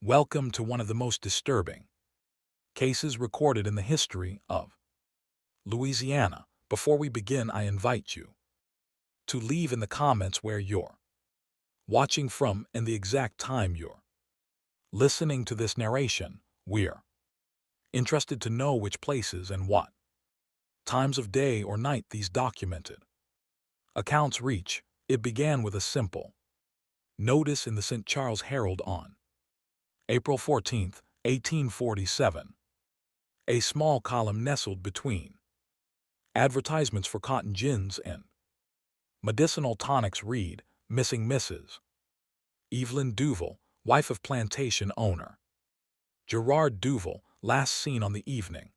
Welcome to one of the most disturbing cases recorded in the history of Louisiana. Before we begin, I invite you to leave in the comments where you're watching from and the exact time you're listening to this narration. We're interested to know which places and what times of day or night these documented accounts reach. It began with a simple notice in the St. Charles Herald on April 14, 1847. A small column nestled between advertisements for cotton gins and medicinal tonics read, "Missing Mrs. Evelyn Duval, wife of plantation owner Gerard Duval, last seen on the evening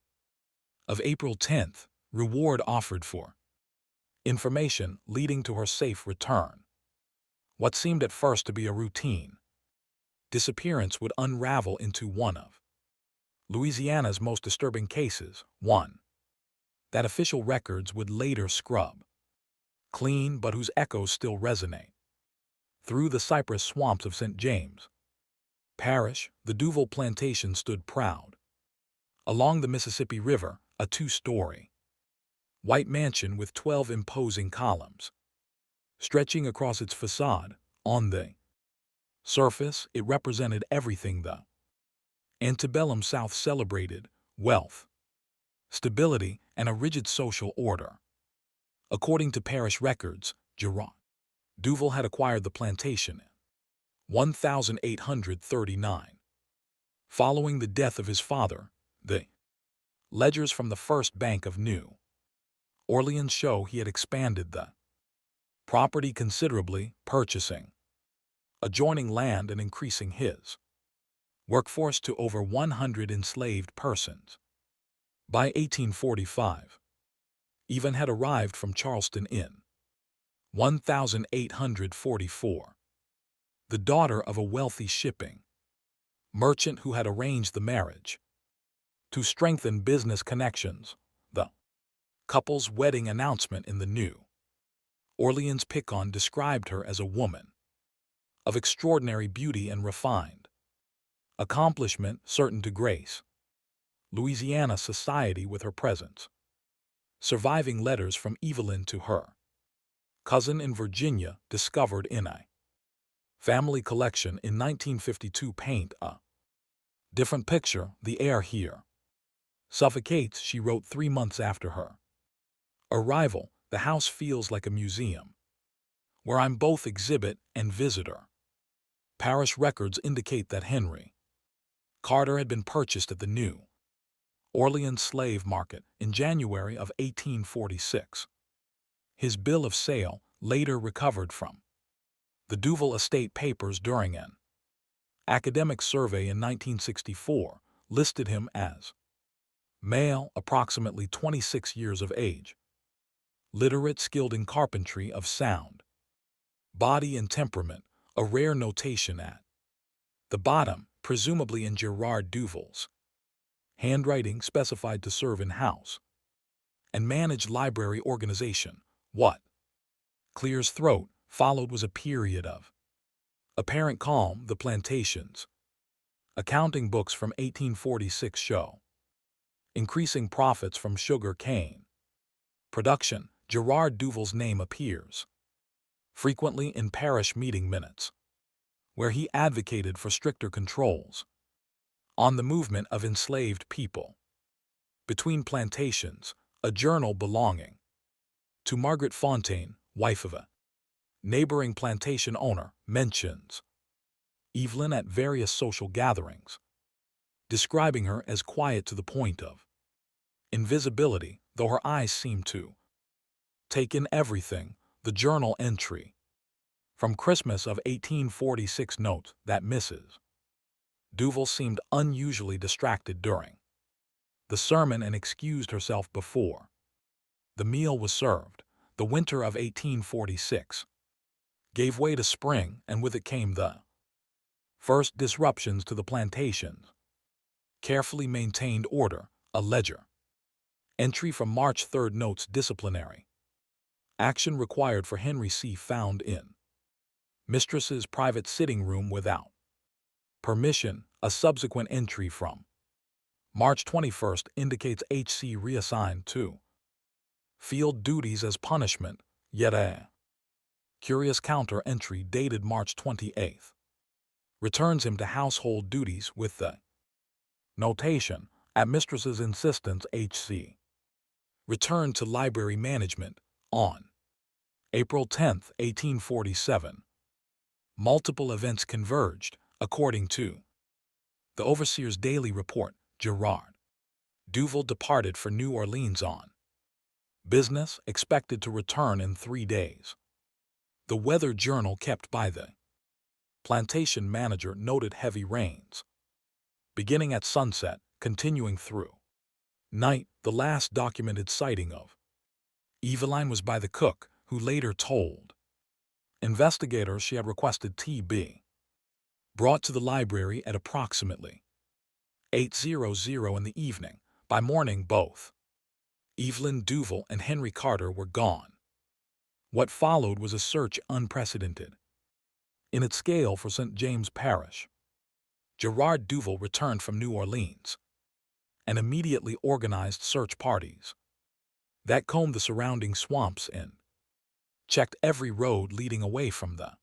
of April 10th, reward offered for information leading to her safe return." What seemed at first to be a routine disappearance would unravel into one of Louisiana's most disturbing cases, one that official records would later scrub clean but whose echoes still resonate through the cypress swamps of St. James Parish. The Duval plantation stood proud along the Mississippi River, a two-story white mansion with 12 imposing columns stretching across its facade. On the surface, it represented everything the antebellum South celebrated: wealth, stability, and a rigid social order. According to parish records, Gerard Duval had acquired the plantation in 1839. Following the death of his father, the ledgers from the First Bank of New Orleans show he had expanded the property considerably, purchasing adjoining land and increasing his workforce to over 100 enslaved persons. By 1845, Evan had arrived from Charleston in 1844, the daughter of a wealthy shipping merchant who had arranged the marriage to strengthen business connections. The couple's wedding announcement in the New Orleans Picon described her as a woman of extraordinary beauty and refined accomplishment, certain to grace Louisiana society with her presence. Surviving letters from Evelyn to her cousin in Virginia, discovered in a family collection in 1952, paint a different picture. "The air here suffocates," she wrote 3 months after her arrival. "The house feels like a museum where I'm both exhibit and visitor." Parish records indicate that Henry Carter had been purchased at the New Orleans slave market in January of 1846. His bill of sale, later recovered from the Duval estate papers during an academic survey in 1964, listed him as male, approximately 26 years of age, literate, skilled in carpentry, of sound body and temperament, a rare notation at the bottom, presumably in Gerard Duval's handwriting, specified to serve in house and manage library organization. What clears throat followed was a period of apparent calm. The Plantations accounting books from 1846 show increasing profits from sugar cane production. Gerard Duval's name appears frequently in parish meeting minutes, where he advocated for stricter controls on the movement of enslaved people between plantations. A journal belonging to Margaret Fontaine, wife of a neighboring plantation owner, mentions Evelyn at various social gatherings, describing her as quiet to the point of invisibility, though her eyes seemed to take in everything. The journal entry from Christmas of 1846 notes that Mrs. Duval seemed unusually distracted during the sermon and excused herself before the meal was served. The winter of 1846 gave way to spring, and with it came the first disruptions to the plantations. Carefully maintained order. A ledger entry from March 3 notes disciplinary action required for Henry C. found in mistress's private sitting room without Permission, a subsequent entry from March 21st indicates HC reassigned to field duties as punishment, yet a curious counter-entry dated March 28th returns him to household duties with the notation, at mistress's insistence HC returned to library management on April 10, 1847. Multiple events converged, according to the overseer's daily report. Gerard Duval departed for New Orleans on business, expected to return in 3 days. The weather journal kept by the plantation manager noted heavy rains, beginning at sunset, continuing through night. The last documented sighting of Eveline was by the cook, who later told investigators she had requested tea be brought to the library at approximately 8:00 in the evening. By morning, both Evelyn Duval and Henry Carter were gone. What followed was a search unprecedented in its scale for St. James Parish. Gerard Duval returned from New Orleans and immediately organized search parties that combed the surrounding swamps and checked every road leading away from the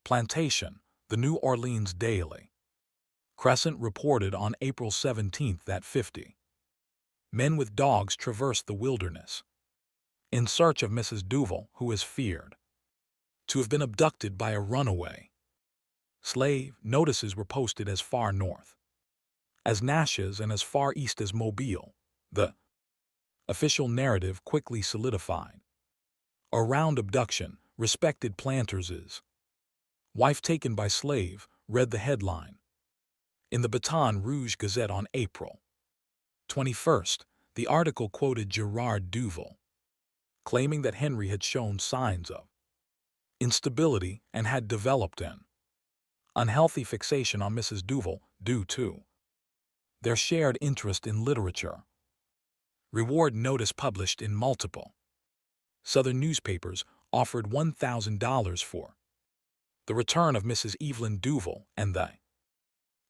plantation. The New Orleans Daily Crescent reported on April 17 that 50 men with dogs traversed the wilderness in search of Mrs. Duval, who is feared to have been abducted by a runaway slave. Notices were posted as far north as Natchez and as far east as Mobile. The official narrative quickly solidified around abduction. Respected planters' wife taken by slave, read the headline in the Baton Rouge Gazette on April 21st. The article quoted Gerard Duval, claiming that Henry had shown signs of instability and had developed an unhealthy fixation on Mrs. Duval due to their shared interest in literature. Reward notice published in multiple Southern newspapers offered $1,000 for the return of Mrs. Evelyn Duval and the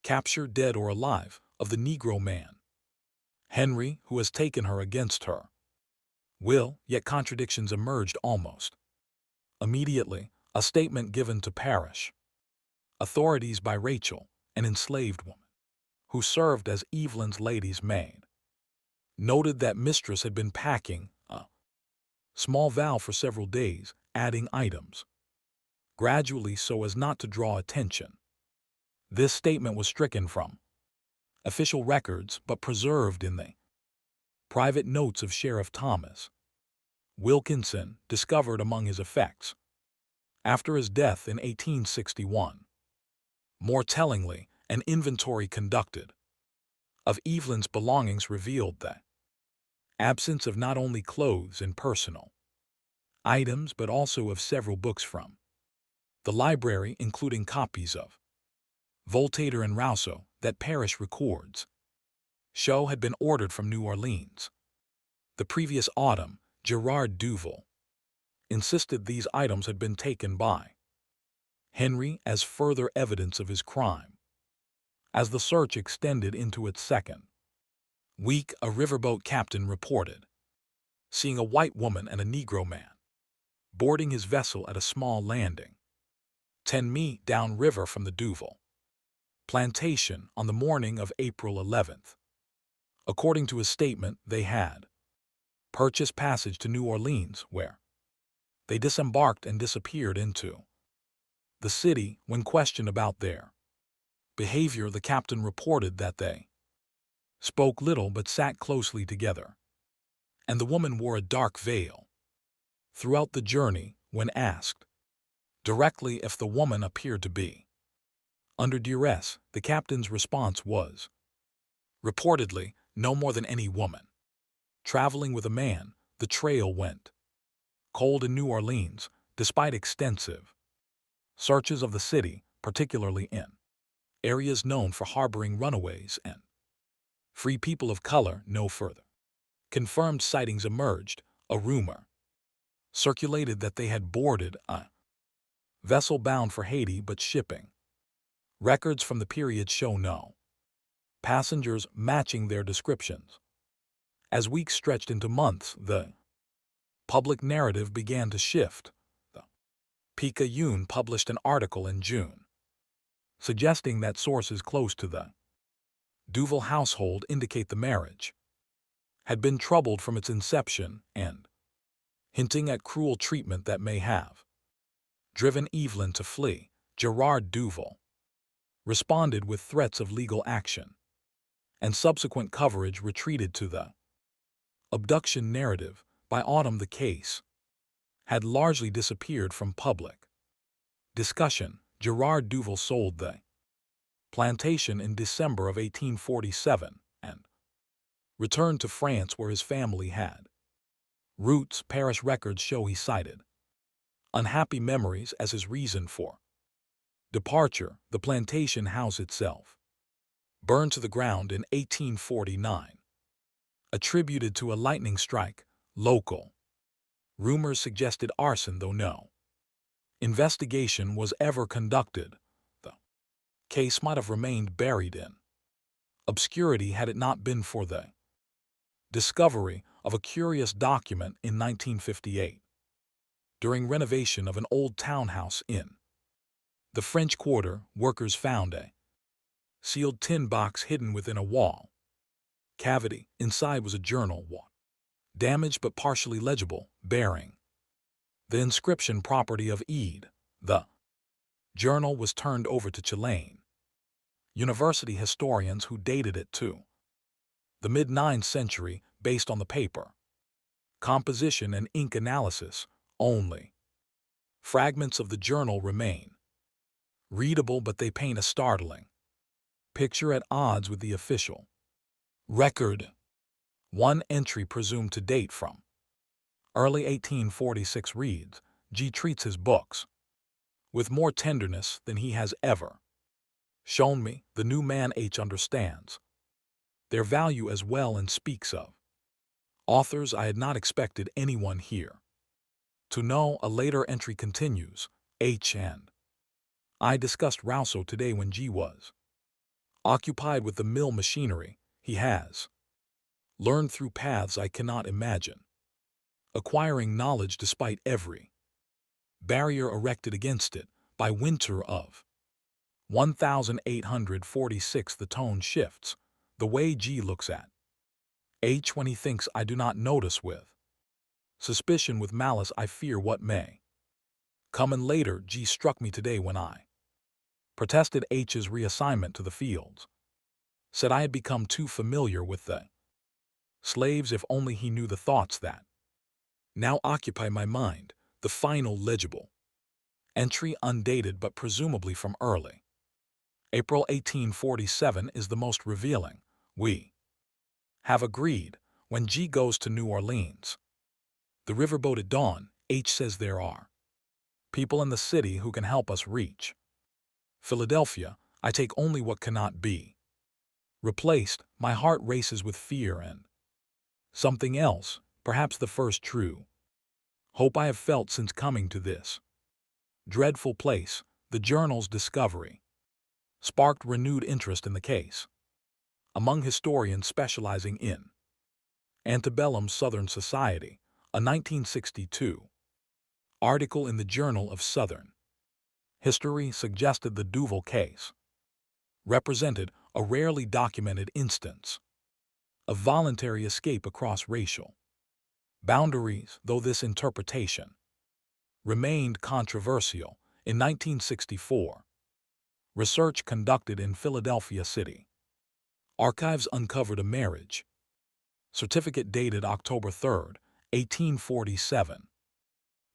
capture, dead or alive, of the Negro man, Henry, who has taken her against her will. Yet contradictions emerged almost immediately. A statement given to parish authorities by Rachel, an enslaved woman who served as Evelyn's lady's maid, noted that mistress had been packing a small valve for several days, adding items gradually so as not to draw attention. This statement was stricken from official records but preserved in the private notes of Sheriff Thomas Wilkinson, discovered among his effects after his death in 1861. More tellingly, an inventory conducted of Evelyn's belongings revealed the absence of not only clothes and personal items but also of several books from the library, including copies of Voltaire and Rousseau that parish records show had been ordered from New Orleans. The previous autumn, Gerard Duval insisted these items had been taken by Henry as further evidence of his crime. As the search extended into its second week, a riverboat captain reported seeing a white woman and a Negro man boarding his vessel at a small landing 10 mi downriver from the Duval plantation on the morning of April 11th. According to his statement, they had purchased passage to New Orleans, where they disembarked and disappeared into the city. When questioned about their behavior, the captain reported that they spoke little but sat closely together, and the woman wore a dark veil throughout the journey. When asked directly if the woman appeared to be under duress, the captain's response was, reportedly, no more than any woman traveling with a man. The trail went cold in New Orleans, despite extensive searches of the city, particularly in areas known for harboring runaways and free people of color. No further confirmed sightings emerged. A rumor circulated that they had boarded a vessel bound for Haiti, but shipping Records from the period show no passengers matching their descriptions. As weeks stretched into months, the public narrative began to shift. The Picayune published an article in June, suggesting that sources close to the Duval household indicate the marriage had been troubled from its inception and hinting at cruel treatment that may have driven Evelyn to flee. Gerard Duval responded with threats of legal action, and subsequent coverage retreated to the abduction narrative. By autumn, the case had largely disappeared from public discussion. Gerard Duval sold the plantation in December of 1847 and returned to France, where his family had roots. Parish records show he cited unhappy memories as his reason for departure. The plantation house itself burned to the ground in 1849, attributed to a lightning strike. Local rumors suggested arson, though no investigation was ever conducted. The case might have remained buried in obscurity had it not been for the discovery of a curious document in 1958. During renovation of an old townhouse in the French Quarter, workers found a sealed tin box hidden within a wall cavity. Inside was a journal, damaged but partially legible, bearing the inscription "Property of Ede." The journal was turned over to Chilean university historians, who dated it to the mid-9th century based on the paper composition and ink analysis. Only fragments of the journal remain readable, but they paint a startling picture at odds with the official record. One entry, presumed to date from early 1846, reads, "G treats his books with more tenderness than he has ever shown me. The new man H understands their value as well and speaks of authors I had not expected anyone here to know." A later entry continues, "H and I discussed Rousseau today when G was occupied with the mill machinery. He has learned through paths I cannot imagine, acquiring knowledge despite every barrier erected against it. By winter of 1846, the tone shifts. The way G looks at H when he thinks I do not notice, with suspicion, with malice I fear what may come. And later, G struck me today when I protested H's reassignment to the fields. Said I had become too familiar with the slaves. If only he knew the thoughts that now occupy my mind." The final legible entry, undated but presumably from early April 1847, is the most revealing. "We have agreed, when G goes to New Orleans, the riverboat at dawn, H says there are people in the city who can help us reach Philadelphia. I take only what cannot be replaced. My heart races with fear and something else, perhaps the first true hope I have felt since coming to this dreadful place." The journal's discovery sparked renewed interest in the case among historians specializing in antebellum Southern society. A 1962 article in the Journal of Southern History suggested the Duval case represented a rarely documented instance of voluntary escape across racial boundaries, though this interpretation remained controversial. In 1964, research conducted in Philadelphia City archives uncovered a marriage certificate dated October 3, 1847,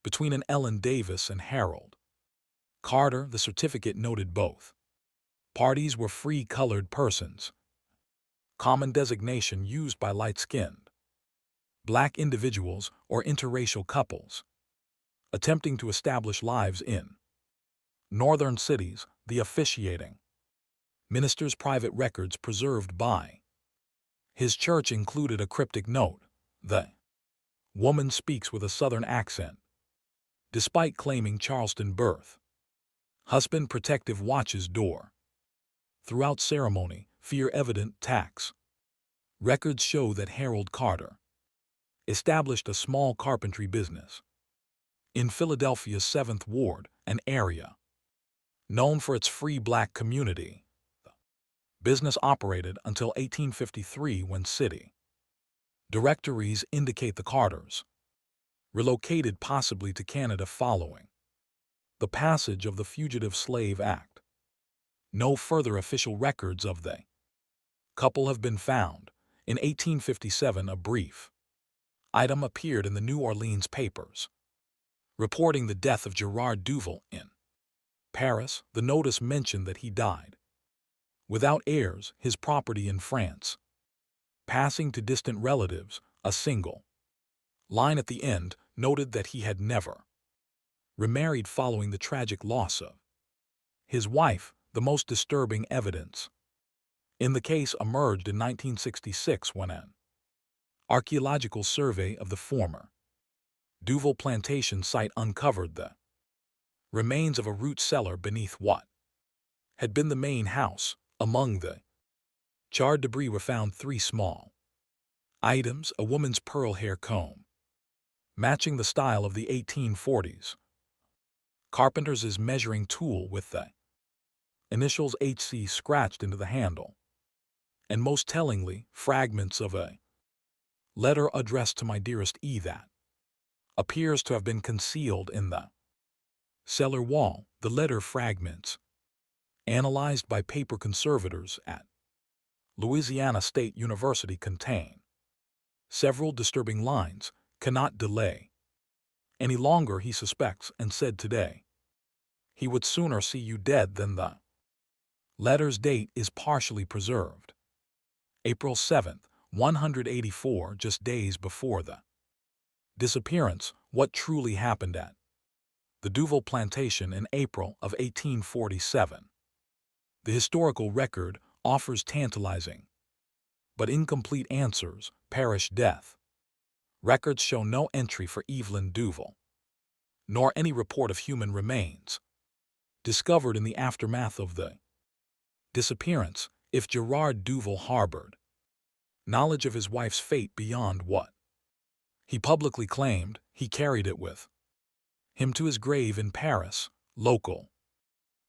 between an Ellen Davis and Harold Carter. The certificate noted both parties were free colored persons, common designation used by light-skinned black individuals or interracial couples attempting to establish lives in northern cities. The officiating minister's private records preserved by his church included a cryptic note: "The woman speaks with a Southern accent, despite claiming Charleston birth. Husband protective watches door." Throughout ceremony, fear evident tax. Records show that Harold Carter established a small carpentry business in Philadelphia's 7th Ward, an area known for its free black community. The business operated until 1853 when city directories indicate the Carters relocated possibly to Canada following the passage of the Fugitive Slave Act. No further official records of the couple have been found. In 1857, a brief item appeared in the New Orleans papers reporting the death of Gerard Duval in Paris. The notice mentioned that he died without heirs, his property in France passing to distant relatives. A single line at the end noted that he had never remarried following the tragic loss of his wife. The most disturbing evidence in the case emerged in 1966 when an archaeological survey of the former Duval Plantation site uncovered the remains of a root cellar beneath what had been the main house. Among the charred debris were found 3 small items: a woman's pearl hair comb, matching the style of the 1840s, carpenter's measuring tool with the initials HC scratched into the handle, and most tellingly, fragments of a letter addressed to my dearest E that appears to have been concealed in the cellar wall. The letter fragments, analyzed by paper conservators at Louisiana State University, contain several disturbing lines: cannot delay any longer, he suspects, and said today he would sooner see you dead than the letter's date is partially preserved. April 7th, 184, just days before the disappearance. What truly happened at the Duval Plantation in April of 1847? The historical record offers tantalizing but incomplete answers. Parish death records show no entry for Evelyn Duval, nor any report of human remains discovered in the aftermath of the disappearance. If Gerard Duval harbored knowledge of his wife's fate beyond what he publicly claimed, he carried it with him to his grave in Paris. Local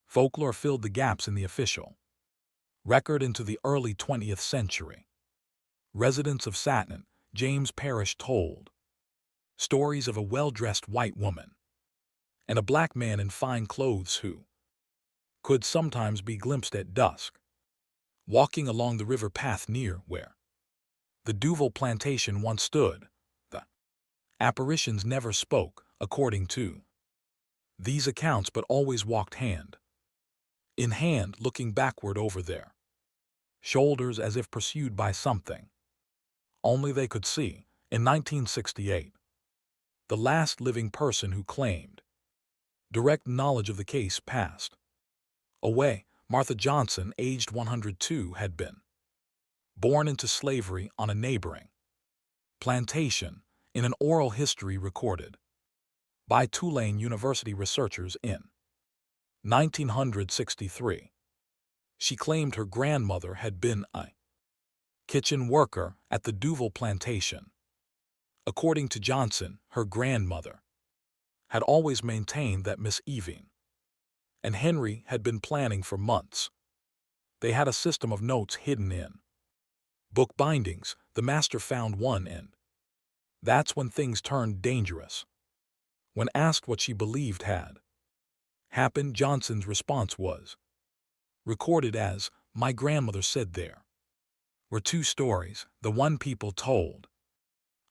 folklore filled the gaps in the official record into the early 20th century. Residents of Satin, James Parish told stories of a well-dressed white woman and a black man in fine clothes who could sometimes be glimpsed at dusk, walking along the river path near where the Duval Plantation once stood. The apparitions never spoke, according to these accounts, but always walked hand in hand, looking backward over their shoulders as if pursued by something only they could see. In 1968, the last living person who claimed direct knowledge of the case passed away. Martha Johnson, aged 102, had been born into slavery on a neighboring plantation. In an oral history recorded by Tulane University researchers in 1963, she claimed her grandmother had been a kitchen worker at the Duval Plantation. According to Johnson, her grandmother had always maintained that Miss Eving and Henry had been planning for months. They had a system of notes hidden in book bindings. The master found one, and that's when things turned dangerous. When asked what she believed had happened, Johnson's response was recorded as, "My grandmother said there were 2 stories, the one people told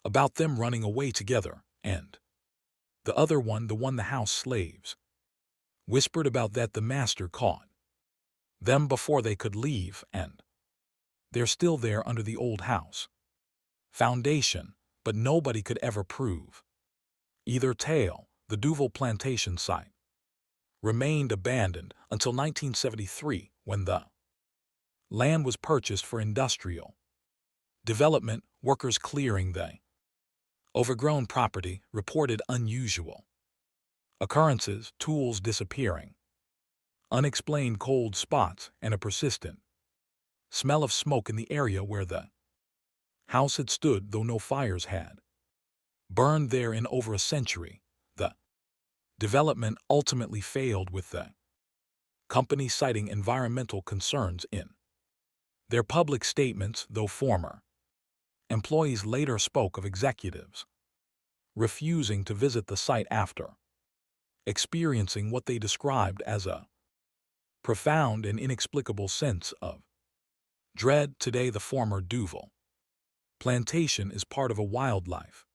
about them running away together, and the other one, the one the house slaves whispered about, that the master caught them before they could leave, and they're still there under the old house foundation." But nobody could ever prove either tale. The Duval Plantation site remained abandoned until 1973, when the land was purchased for industrial development. Workers clearing the overgrown property reported unusual occurrences: tools disappearing, unexplained cold spots, and a persistent smell of smoke in the area where the house had stood, though no fires had burned there in over a century. The development ultimately failed, with the company citing environmental concerns in their public statements, though former employees later spoke of executives refusing to visit the site after experiencing what they described as a profound and inexplicable sense of dread. Today, the former Duval Plantation is part of a wildlife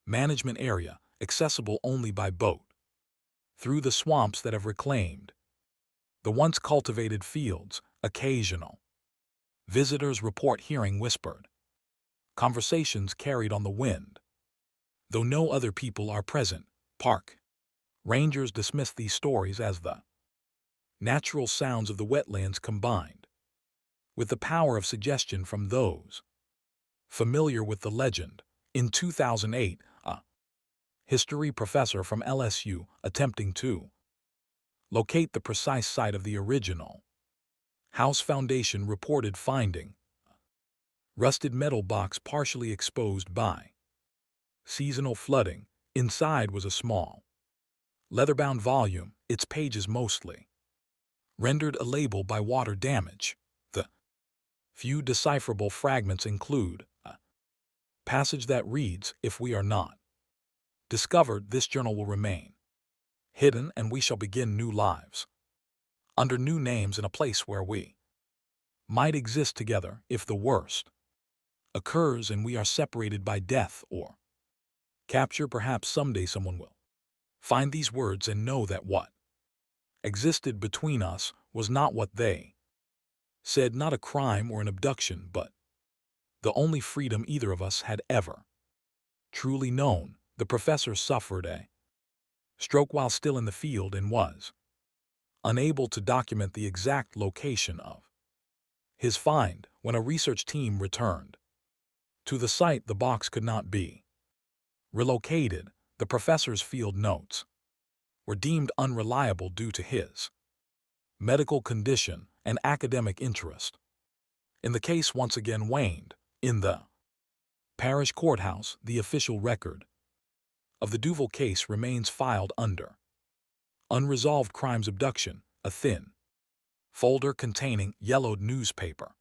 management area accessible only by boat through the swamps that have reclaimed the once cultivated fields. Occasional visitors report hearing whispered conversations carried on the wind, though no other people are present. Park rangers dismiss these stories as the natural sounds of the wetlands combined with the power of suggestion from those familiar with the legend. In 2008, a history professor from LSU, attempting to locate the precise site of the original house foundation, reported finding a rusted metal box partially exposed by seasonal flooding. Inside was a small, leather-bound volume, its pages mostly rendered illegible by water damage. The few decipherable fragments include a passage that reads, "If we are not discovered, this journal will remain hidden, and we shall begin new lives under new names in a place where we might exist together. If the worst occurs and we are separated by death or capture, perhaps someday someone will find these words and know that what existed between us was not what they said, not a crime or an abduction, but the only freedom either of us had ever truly known." The professor suffered a stroke while still in the field and was unable to document the exact location of his find. When a research team returned to the site, the box could not be relocated. The professor's field notes were deemed unreliable due to his medical condition and academic interest in the case once again waned. In the parish courthouse, the official record of the Duval case remains filed under unresolved crimes abduction, a thin folder containing yellowed newspaper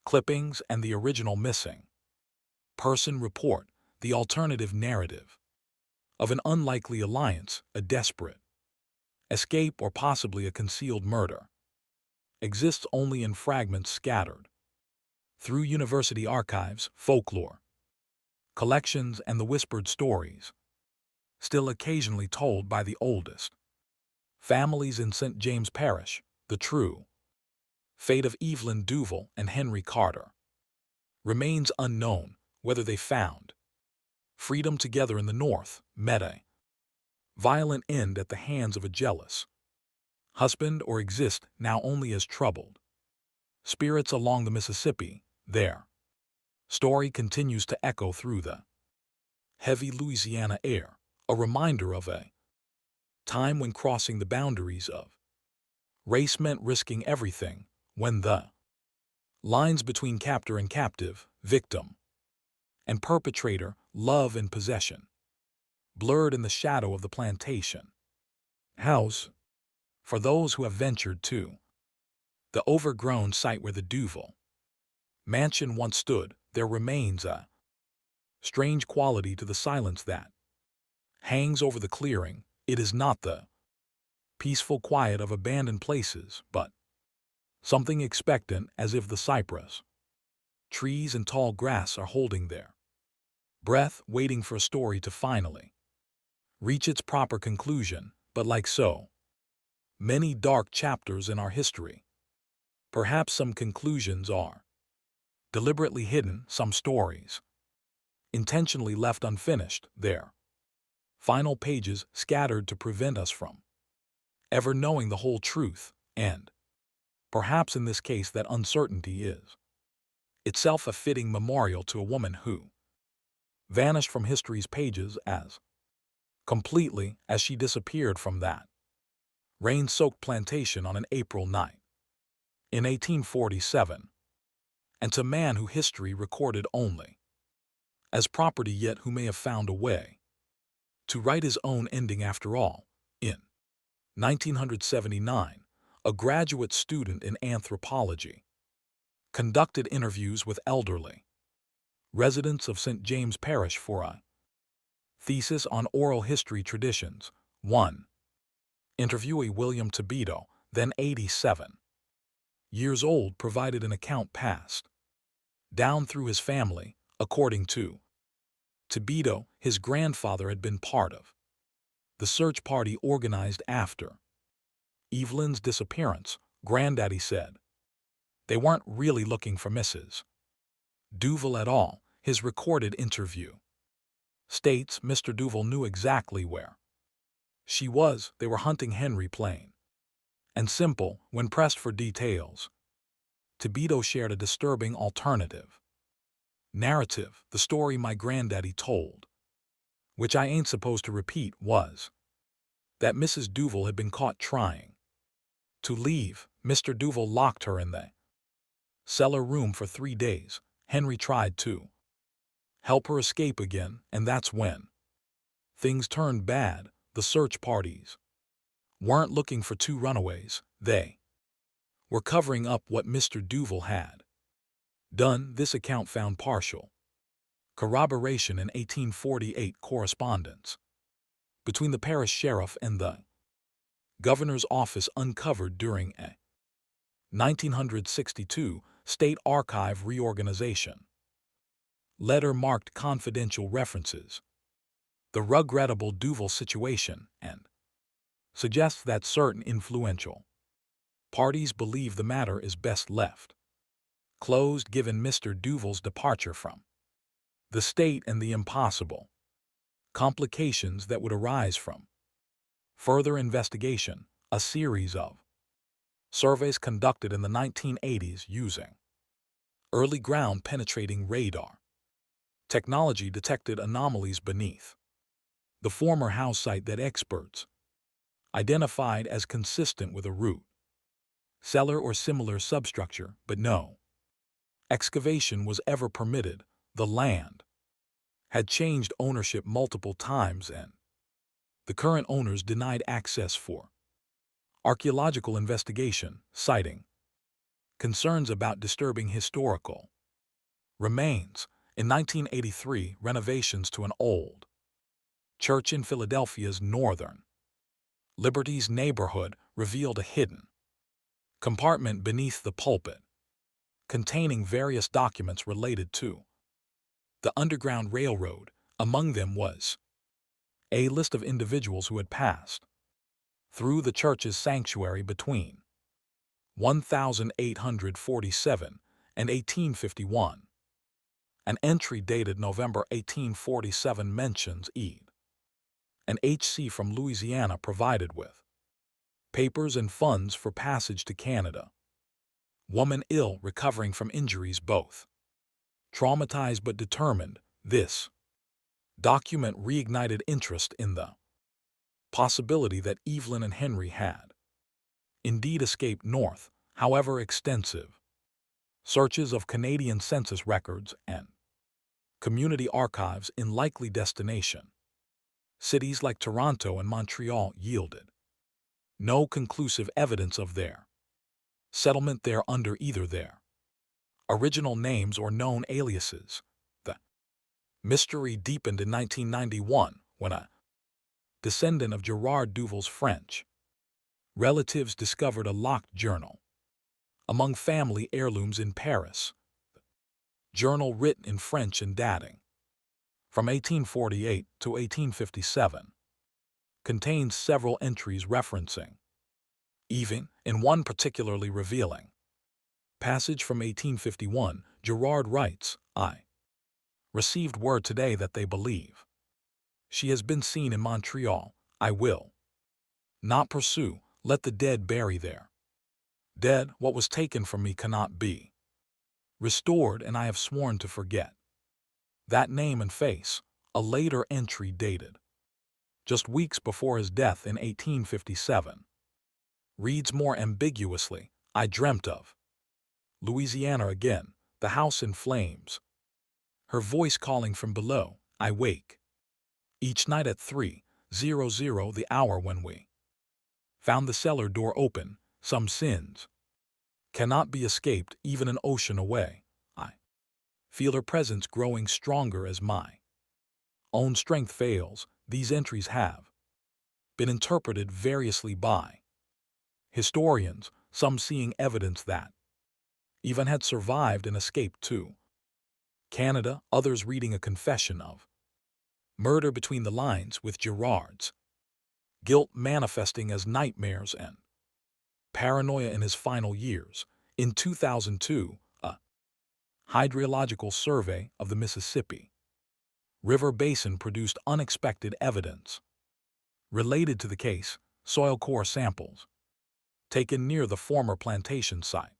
clippings and the original missing person report. The alternative narrative of an unlikely alliance, a desperate escape, or possibly a concealed murder exists only in fragments scattered through university archives, folklore collections, and the whispered stories still occasionally told by the oldest families in St. James Parish. The true fate of Evelyn Duval and Henry Carter remains unknown. Whether they found freedom together in the North, met a violent end at the hands of a jealous husband, or exist now only as troubled spirits along the Mississippi, their story continues to echo through the heavy Louisiana air, a reminder of a time when crossing the boundaries of race meant risking everything, when the lines between captor and captive, victim and perpetrator, love and possession, blurred in the shadow of the plantation house. For those who have ventured to the overgrown site where the Duval mansion once stood, there remains a strange quality to the silence that hangs over the clearing. It is not the peaceful quiet of abandoned places, but something expectant, as if the cypress trees and tall grass are holding their breath, waiting for a story to finally reach its proper conclusion. But like so many dark chapters in our history, perhaps some conclusions are deliberately hidden, some stories intentionally left unfinished, their final pages scattered to prevent us from ever knowing the whole truth. And perhaps in this case that uncertainty is itself a fitting memorial to a woman who vanished from history's pages as completely as she disappeared from that rain-soaked plantation on an April night in 1847, and to man who history recorded only as property, yet who may have found a way to write his own ending after all. In 1979, a graduate student in anthropology conducted interviews with elderly residents of St. James Parish for a thesis on oral history traditions. 1. Interviewee William Tibito, then 87 years old, provided an account passed down through his family. According to Tibito, his grandfather had been part of the search party organized after Evelyn's disappearance. Granddaddy said they weren't really looking for Mrs. Duval at all. His recorded interview states Mr. Duval knew exactly where she was. They were hunting Henry, plain and simple. When pressed for details, Tibito shared a disturbing alternative narrative. The story my granddaddy told, which I ain't supposed to repeat, was that Mrs. Duval had been caught trying to leave. Mr. Duval locked her in the cellar room for 3 days. Henry tried to help her escape again, and that's when things turned bad. The search parties weren't looking for 2 runaways. They were covering up what Mr. Duval had done. This account found partial corroboration in 1848 correspondence between the parish sheriff and the governor's office, uncovered during a 1962 state archive reorganization. Letter marked confidential references the regrettable Duval situation and suggests that certain influential parties believe the matter is best left closed given Mr. Duval's departure from the state and the impossible complications that would arise from further investigation. A series of surveys conducted in the 1980s using early ground-penetrating radar technology detected anomalies beneath the former house site that experts identified as consistent with a root cellar or similar substructure, but no excavation was ever permitted. The land had changed ownership multiple times, and the current owners denied access for archaeological investigation, citing concerns about disturbing historical remains. In 1983, renovations to an old church in Philadelphia's Northern Liberties neighborhood revealed a hidden compartment beneath the pulpit containing various documents related to the Underground Railroad. Among them was a list of individuals who had passed through the church's sanctuary between 1847 and 1851. An entry dated November 1847 mentions Ed and H.C. from Louisiana provided with papers and funds for passage to Canada. Woman ill, recovering from injuries, both traumatized but determined. This document reignited interest in the possibility that Evelyn and Henry had indeed escaped north. However, extensive searches of Canadian census records and community archives in likely destination cities like Toronto and Montreal yielded no conclusive evidence of their settlement there under either their original names or known aliases. The mystery deepened in 1991 when a descendant of Gerard Duval's French relatives discovered a locked journal among family heirlooms in Paris. The journal, written in French and dating from 1848 to 1857, contains several entries referencing even in one particularly revealing passage from 1851. Gerard writes, "I received word today that they believe she has been seen in Montreal. I will not pursue. Let the dead bury their dead. What was taken from me cannot be restored, and I have sworn to forget that name and face." A later entry dated just weeks before his death in 1857 Reads more ambiguously, I dreamt of Louisiana again, the house in flames. Her voice calling from below, I wake. Each night at 3:00, the hour when we found the cellar door open, some sins cannot be escaped even an ocean away. I feel her presence growing stronger as my own strength fails. These entries have been interpreted variously by historians, some seeing evidence that Ivan had survived and escaped to Canada, others reading a confession of murder between the lines, with Gerard's guilt manifesting as nightmares and paranoia in his final years. In 2002, a hydrological survey of the Mississippi River Basin produced unexpected evidence related to the case. Soil core samples taken near the former plantation site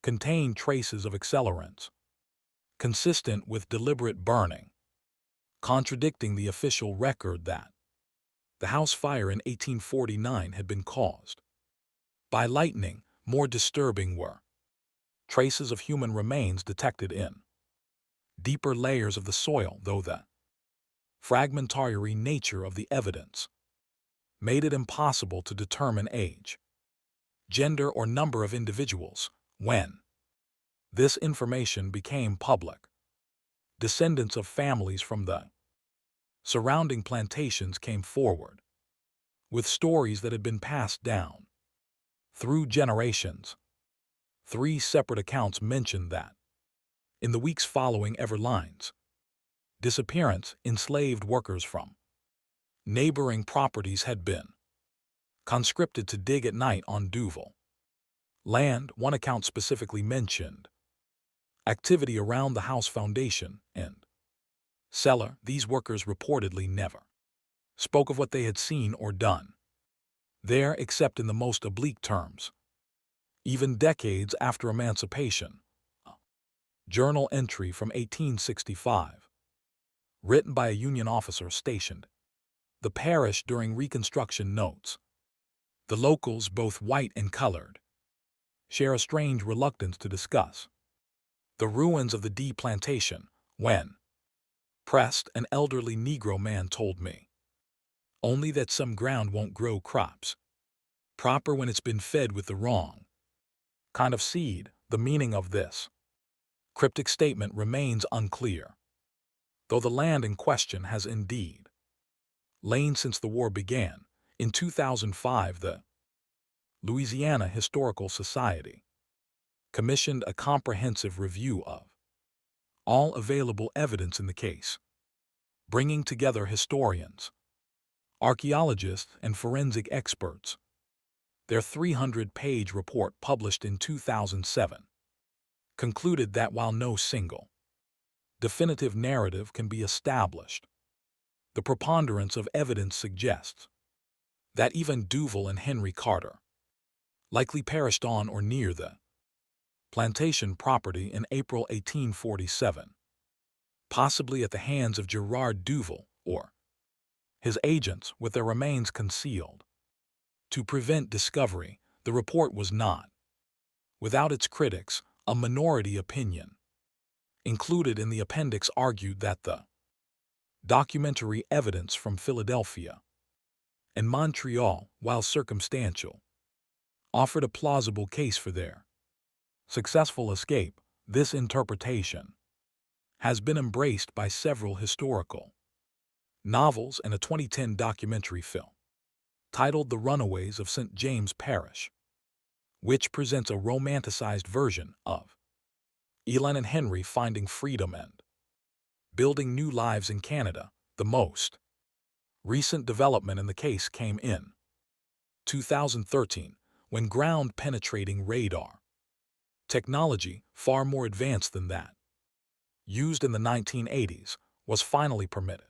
contained traces of accelerants consistent with deliberate burning, contradicting the official record that the house fire in 1849 had been caused by lightning. More disturbing were traces of human remains detected in deeper layers of the soil, though the fragmentary nature of the evidence made it impossible to determine age, gender, or number of individuals. When this information became public, descendants of families from the surrounding plantations came forward with stories that had been passed down through generations. 3 separate accounts mentioned that in the weeks following Everline's disappearance, enslaved workers from neighboring properties had been conscripted to dig at night on Duval land. One account specifically mentioned activity around the house foundation and cellar. These workers reportedly never spoke of what they had seen or done there, except in the most oblique terms. Even decades after emancipation, a journal entry from 1865, written by a Union officer stationed the parish during Reconstruction, notes the locals, both white and colored, share a strange reluctance to discuss the ruins of the D plantation. When pressed, an elderly Negro man told me only that some ground won't grow crops proper when it's been fed with the wrong kind of seed. The meaning of this cryptic statement remains unclear, though the land in question has indeed lain since the war began. In 2005, the Louisiana Historical Society commissioned a comprehensive review of all available evidence in the case, bringing together historians, archaeologists, and forensic experts. Their 300-page report, published in 2007, concluded that while no single definitive narrative can be established, the preponderance of evidence suggests that even Duval and Henry Carter likely perished on or near the plantation property in April 1847, possibly at the hands of Gerard Duval or his agents, with their remains concealed to prevent discovery. The report was not without its critics. A minority opinion included in the appendix argued that the documentary evidence from Philadelphia and Montreal, while circumstantial, offered a plausible case for their successful escape. This interpretation has been embraced by several historical novels and a 2010 documentary film titled The Runaways of St. James Parish, which presents a romanticized version of Elon and Henry finding freedom and building new lives in Canada. The most recent development in the case came in 2013, when ground-penetrating radar technology, far more advanced than that used in the 1980s, was finally permitted.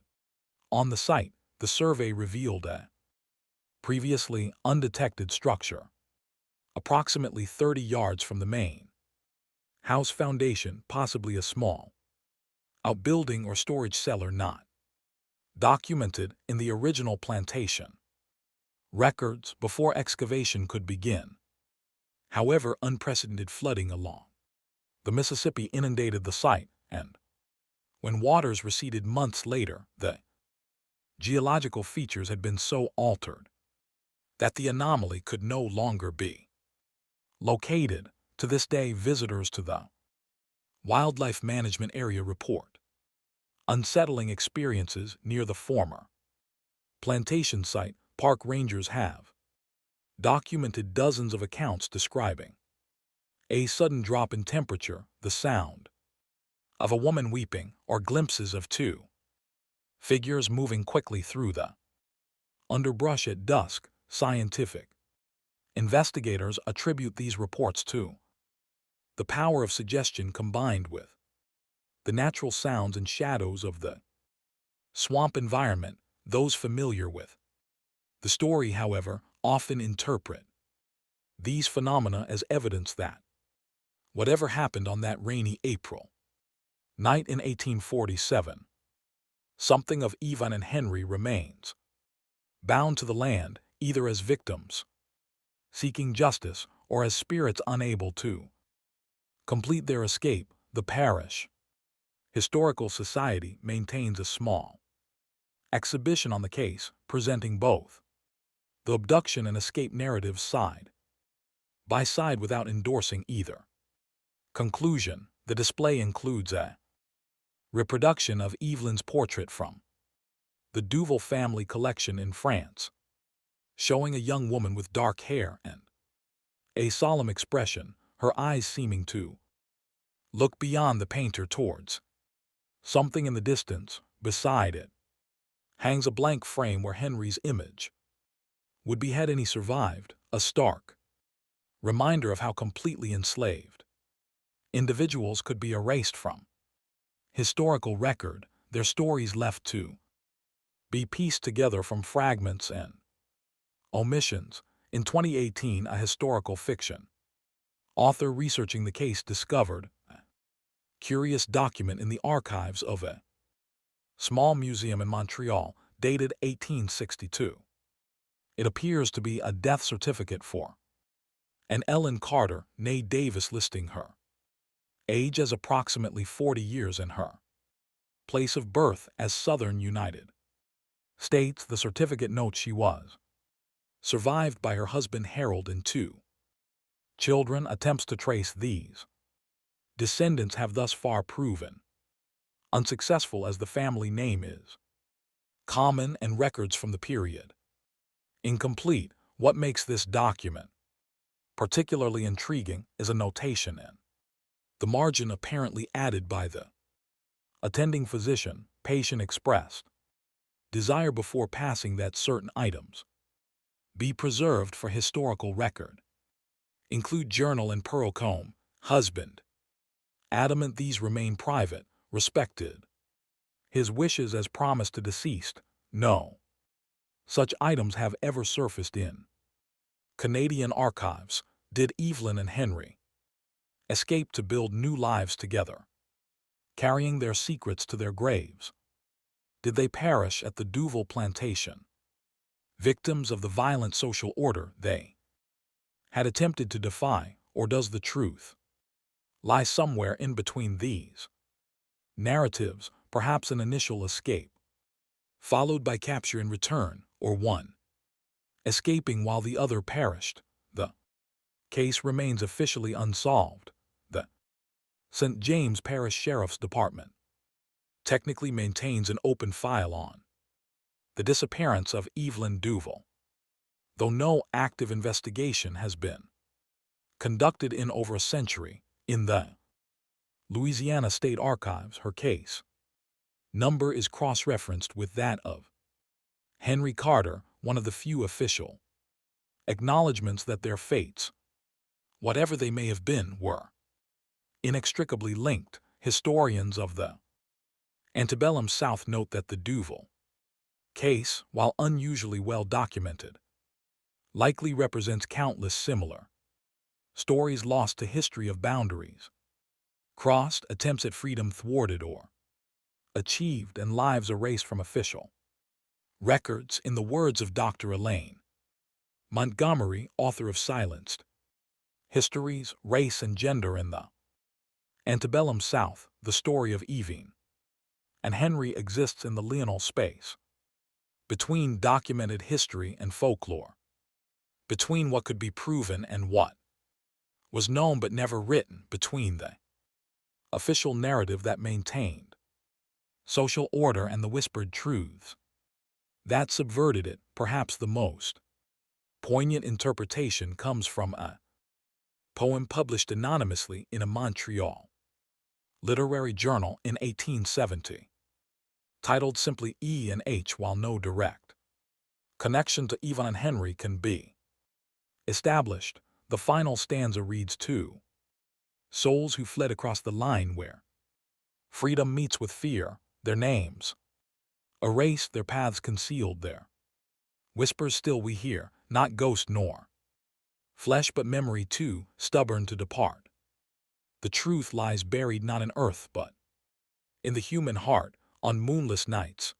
On the site, the survey revealed a previously undetected structure approximately 30 yards from the main house foundation, possibly a small outbuilding or storage cellar not documented in the original plantation records before excavation could begin. However, unprecedented flooding along the Mississippi inundated the site, and when waters receded months later, the geological features had been so altered that the anomaly could no longer be located. To this day, visitors to the Wildlife Management Area report unsettling experiences near the former plantation site. Park rangers have documented dozens of accounts describing a sudden drop in temperature, the sound of a woman weeping, or glimpses of two figures moving quickly through the underbrush at dusk. Scientific investigators attribute these reports to the power of suggestion combined with the natural sounds and shadows of the swamp environment. Those familiar with the story, however, often interpret these phenomena as evidence that whatever happened on that rainy April night in 1847, something of Evan and Henry remains bound to the land, either as victims seeking justice or as spirits unable to complete their escape. The Parish Historical Society maintains a small exhibition on the case, presenting both the abduction and escape narratives side by side without endorsing either. Conclusion: the display includes a reproduction of Evelyn's portrait from the Duval family collection in France, showing a young woman with dark hair and a solemn expression, her eyes seeming to look beyond the painter towards something in the distance. Beside it hangs a blank frame where Henry's image would be had any survived, a stark reminder of how completely enslaved individuals could be erased from historical record, their stories left to be pieced together from fragments and omissions. In 2018, a historical fiction author researching the case discovered a curious document in the archives of a small museum in Montreal, dated 1862. It appears to be a death certificate for an Ellen Carter, née Davis, listing her age as approximately 40 years and her place of birth as Southern United States. The certificate notes she was survived by her husband Harold and two children. Attempts to trace these descendants have thus far proven unsuccessful, as the family name is common and records from the period incomplete. What makes this document particularly intriguing is a notation in the margin apparently added by the attending physician. Patient expressed desire before passing that certain items be preserved for historical record. Include journal and pearl comb. Husband adamant these remain private, respected. His wishes as promised to deceased. No such items have ever surfaced in Canadian archives. Did Evelyn and Henry escape to build new lives together, carrying their secrets to their graves? Did they perish at the Duval plantation, victims of the violent social order they had attempted to defy, or does the truth lie somewhere in between these narratives? Perhaps an initial escape, followed by capture and return, or one escaping while the other perished. The case remains officially unsolved. The St. James Parish Sheriff's Department technically maintains an open file on the disappearance of Evelyn Duval, though no active investigation has been conducted in over a century. In the Louisiana State Archives, her case number is cross-referenced with that of Henry Carter, one of the few official acknowledgments that their fates, whatever they may have been, were inextricably linked. Historians of the antebellum South note that the Duval case, while unusually well documented, likely represents countless similar stories lost to history of boundaries crossed, attempts at freedom thwarted or achieved, and lives erased from official records. In the words of Dr. Elaine Montgomery, author of Silenced, Histories, Race and Gender in the Antebellum South, The Story of Evine, and Henry exists in the liminal space, between documented history and folklore, between what could be proven and what was known but never written, between the official narrative that maintained social order and the whispered truths that subverted it. Perhaps the most poignant interpretation comes from a poem published anonymously in a Montreal literary journal in 1870, titled simply E and H, while no direct connection to Yvonne and Henry can be established. The final stanza reads, two souls who fled across the line where freedom meets with fear, their names erased, their paths concealed there. Whispers still we hear, not ghost nor flesh but memory too, stubborn to depart. The truth lies buried not in earth but in the human heart, on moonless nights,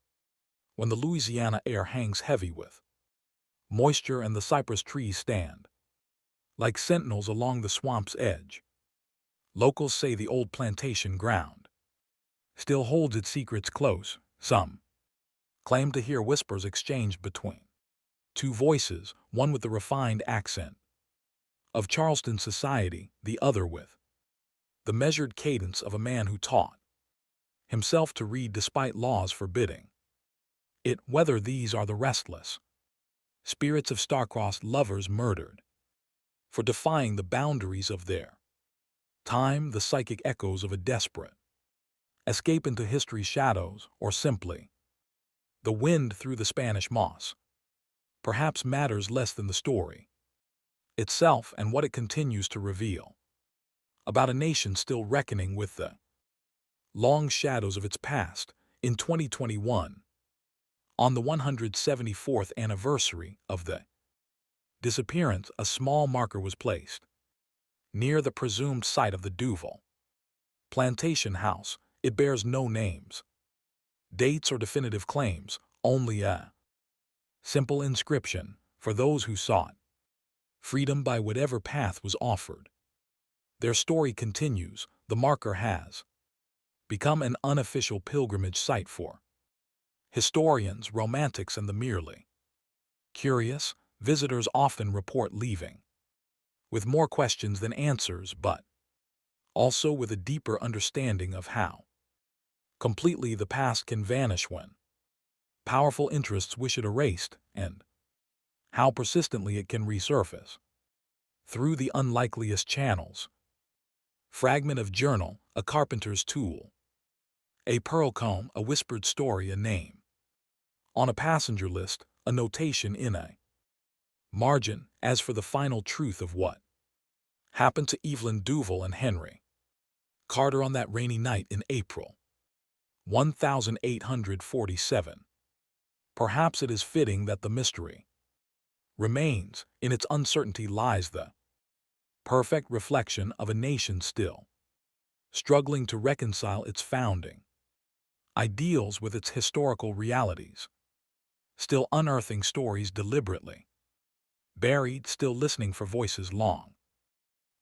when the Louisiana air hangs heavy with moisture and the cypress trees stand like sentinels along the swamp's edge. Locals say the old plantation ground still holds its secrets close. Some claim to hear whispers exchanged between two voices, one with the refined accent of Charleston society, the other with the measured cadence of a man who taught himself to read despite laws forbidding it. Whether these are the restless spirits of star-crossed lovers murdered for defying the boundaries of their time, the psychic echoes of a desperate escape into history's shadows, or simply the wind through the Spanish moss, perhaps matters less than the story itself and what it continues to reveal about a nation still reckoning with the long shadows of its past. In 2021, on the 174th anniversary of the disappearance, a small marker was placed near the presumed site of the Duval Plantation house. It bears no names, dates, or definitive claims, only a simple inscription: for those who sought freedom by whatever path was offered. Their story continues. The marker has become an unofficial pilgrimage site for historians, romantics, and the merely curious. Visitors often report leaving with more questions than answers, but also with a deeper understanding of how completely the past can vanish when powerful interests wish it erased, and how persistently it can resurface through the unlikeliest channels. Fragment of journal: a carpenter's tool, a pearl comb, a whispered story, a name on a passenger list, a notation in a margin. As for the final truth of what happened to Evelyn Duval and Henry Carter on that rainy night in April 1847, perhaps it is fitting that the mystery remains. In its uncertainty lies the perfect reflection of a nation still struggling to reconcile its founding ideals with its historical realities, still unearthing stories deliberately buried, still listening for voices long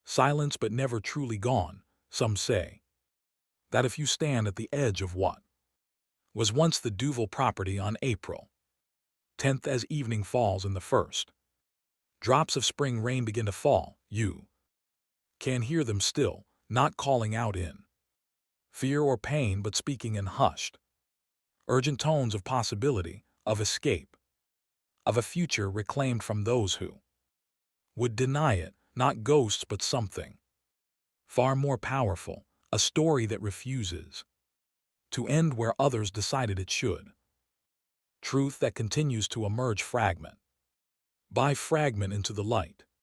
silenced but never truly gone. Some say that if you stand at the edge of what was once the Duval property on April 10th, as evening falls and the first drops of spring rain begin to fall, you can hear them still, not calling out in fear or pain, but speaking in hushed, urgent tones of possibility, of escape, of a future reclaimed from those who would deny it. Not ghosts, but something far more powerful, a story that refuses to end where others decided it should. Truth that continues to emerge fragment by fragment into the light.